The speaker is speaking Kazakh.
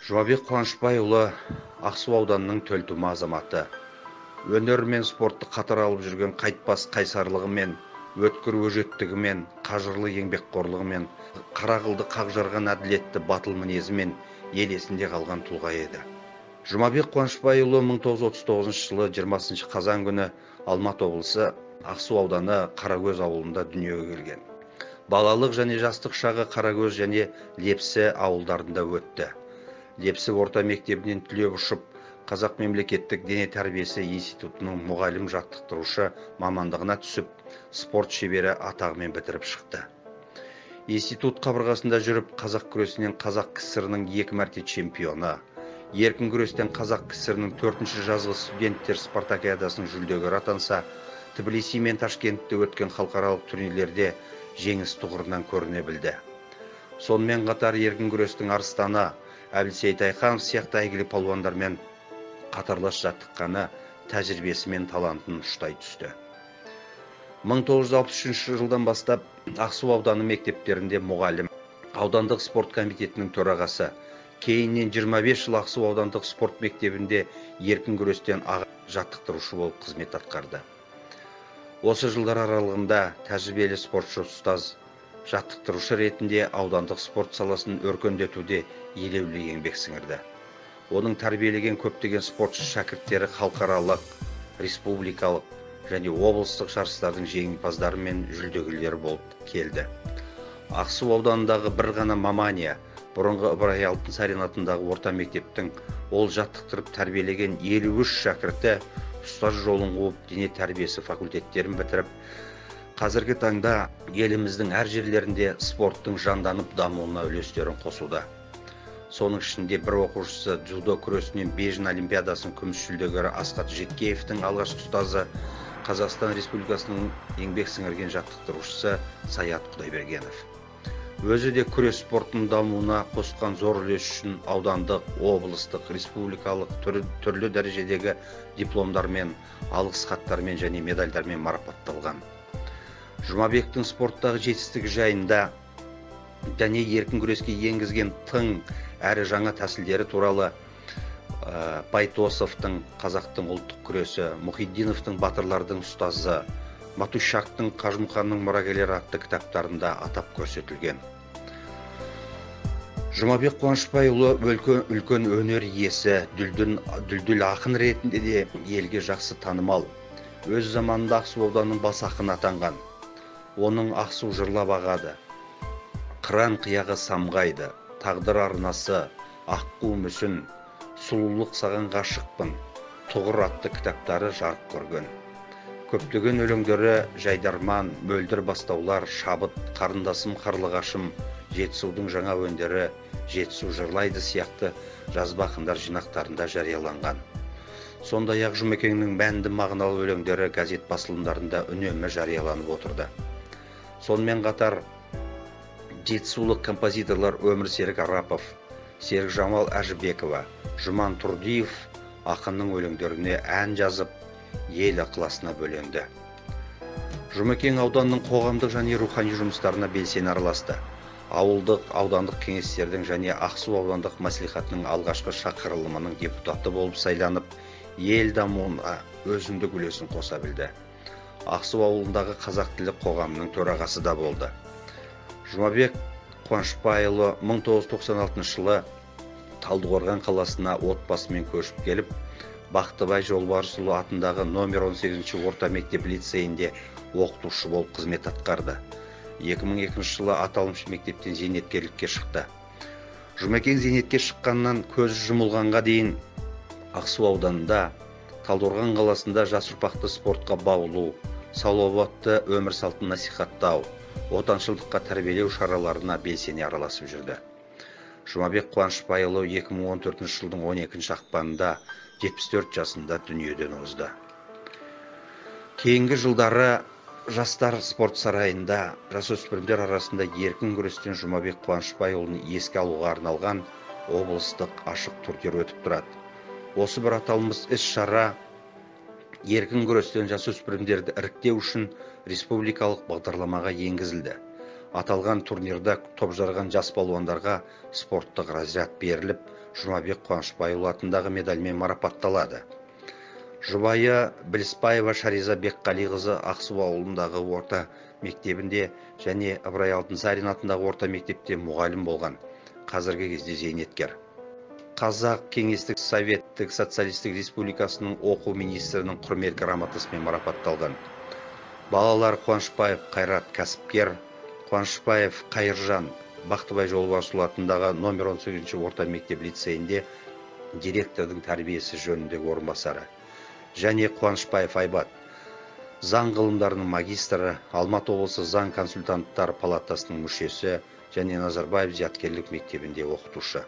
Жұмабек Қуанышбайұлы Ақсу ауданының төлтума азаматы. Өнер мен спортты қатар алып жүрген қайтпас қайсарлығымен, өткір өжеттігімен, қажырлы еңбекқорлығымен, қара қылды қақ жарған әділетті батыл мінезімен ел есінде қалған тұлға еді. Жұмабек Қуанышбайұлы 1939 жылы 20 қазан күні Алматы облысы Ақсу ауданы Қарагөз ауылында дүниеге келген. Балалық және жастық шағы Қарагөз және Лепсі ауылдарында өтті. Лепсі орта мектебінен түлеп ұшып, Қазақ мемлекеттік дене тәрбиесі институтының мұғалім жаттықтырушы мамандығына түсіп, спорт шебері атағымен бітіріп шықты. Институт қабырғасында жүріп, қазақ күресінен Қазақ КСР-ның 2 мәрте чемпионы, еркін күрестен Қазақ КСР-ның 4-ші жазғы студенттер спартакиадасының жүлдегері атанса, Тбилиси мен Ташкентте өткен халықаралық турнирлерде жеңіс тұғырынан көріне білді. Сонымен қатар еркін күрестің арыстаны Әбілсейіт Айханов сияқты әйгілі палуандармен қатарлас жаттыққаны тәжірибесі мен талантын ұштай түсті. 1963 жылдан бастап Ақсу ауданы мектептерінде мұғалім, аудандық спорт комитетінің төрағасы, кейіннен 25 жыл Ақсу аудандық спорт мектебінде еркін күрестен аға жаттықтырушы болып қызмет атқарды. Осы жылдар аралығында тәжірибелі спортшы ұстаз, жаттықтырушы ретінде аудандық спорт саласын өркендетуде елеулі еңбек сіңірді. Оның тәрбиелеген көптеген спортшы шәкірттері халықаралық, республикалық және облыстық жарыстардың жеңімпаздары мен жүлдегерлері болып келді. Ақсу ауданындағы бір ғана Мамания, бұрынғы Ыбырай Алтынсарин атындағы орта мектептің ол жаттықтырып тәрбиелеген 53 шәкірті ұстаз жолын қуып дене тәрбиесі факультеттерін бітіріп, қазіргі таңда еліміздің әр жерлерінде спорттың жанданып дамуына үлестерін қосуда. Соның ішінде бір оқушысы дзюдо күресінен Бейжің олимпиадасының күміс жүлдегері Асқат Жеткеевтің алғашқы ұстазы, Қазақстан Республикасының еңбек сіңірген жаттықтырушысы Саят Құдайбергенов. Өзі де күрес спортының дамуына қосқан зор үлес үшін аудандық, облыстық, республикалық түрлі дәрежедегі дипломдармен, алғыс хаттармен және медальдармен марапатталған. Жұмабектің спорттағы жетістігі жайында және еркін күреске енгізген тың әрі жаңа тәсілдері туралы Байтосовтың қазақтың ұлттық күресі, Мұхиддиновтың батырлардың ұстазы, Матушактың Қажымханның мұрагерлері атты кітаптарында атап көрсетілген. Жұмабек Қуанышбайұлы үлкен өнер иесі, дүлдүл ақын ретінде де елге жақсы танымал. Өз заманында Ақсу ауданының бас ақыны атанған. Оның Ақсу жырлап ағады, қыран қияғы самғайды, тағдыр арнасы, аққу мүсін, сұлулық саған ғашықпын, тұғыр атты кітаптары жарық көрген. Көптеген өлеңдері Жайдарман, Мөлдір бастаулар, Шабыт, Қарындасым, Қарлығашым, Жетісудың жаңа өндері, Жетісу жырлайды сияқты жазба ақындар жинақтарында жарияланған. Сондай-ақ Жұмекеңнің мәнді мағыналы өлеңдері газет басылымдарында үнемі жарияланып отырды. Сонымен қатар жетісулық композиторлар Өмір Серік Арапов, Серік Жамал Әжібекова, Жұман Тұрдиев ақынның өлеңдеріне ән жазып, ел ықыласына бөленді. Жұмекен ауданның қоғамдық және рухани жұмыстарына белсене араласты. Ауылдық, аудандық кеңестердің және Ақсу аудандық мәслихатының алғашқы шақырылымының депутаты болып сайланып, ел дамуына өзіндік үлесін қоса білді. Ақсу ауылындағы қазақ тілі қоғамының төрағасы да болды. Жұмабек Қуанышбайұлы 1996 жылы Талдықорған қаласына отбасымен көшіп келіп, Бақтыбай Жолбарысұлы атындағы номер 18-ші орта мектеп лицейінде оқытушы болып қызмет атқарды. 2002 жылы аталмыш мектептен зейнеткерлікке шықты. Жұмекен зейнетке шыққаннан көз жұмылғанға дейін Ақсу ауданында, Талдықорған қаласында жас ұрпақты спортқа баулу, салауатты өмір салтын насихаттау, отаншылдыққа тәрбиелеу шараларына белсене араласып жүрді. Жұмабек Қуанышбайұлы 2014 жылдың 12 ақпанында 74 жасында дүниеден озды. Кейінгі жылдары жастар спорт сарайында жасөспірімдер арасында еркін күрестен Жұмабек Қуанышбайұлын еске алуға арналған облыстық ашық турнир өтіп тұрады. Осы бір аталмыш іс-шара еркін күрестен жасөспірімдерді іріктеу үшін республикалық бағдарламаға енгізілді. Аталған турнирда топ жарған жас балуандарға спорттық разряд беріліп, Жұмабек Қуанышбайұлы атындағы медальмен марапатталады. Жұбайы Біліспаева Шариза Бекқалиқызы Ақсу ауылындағы орта мектебінде және Ыбырай Алтынсарин атындағы орта мектепте мұғалім болған. Қазіргі кезде зейнеткер. Қазақ Кеңестік Советтік Социалистік Республикасының оқу министрінің құрмет грамотасымен марапатталған. Балалар Қуанышбаев Қайрат кәсіпкер, Қуанышбаев Қайыржан Бақтыбай Жолбарысұлы атындағы номер 18 орта мектеп лицейінде директордың тәрбиесі жөніндегі орынбасары. Және Қуанышбаев Айбат, заң ғылымдарының магистрі, Алматы облысы заң консультанттар палатасының мүшесі және Назарбаев зияткерлік мектебінде оқытушы.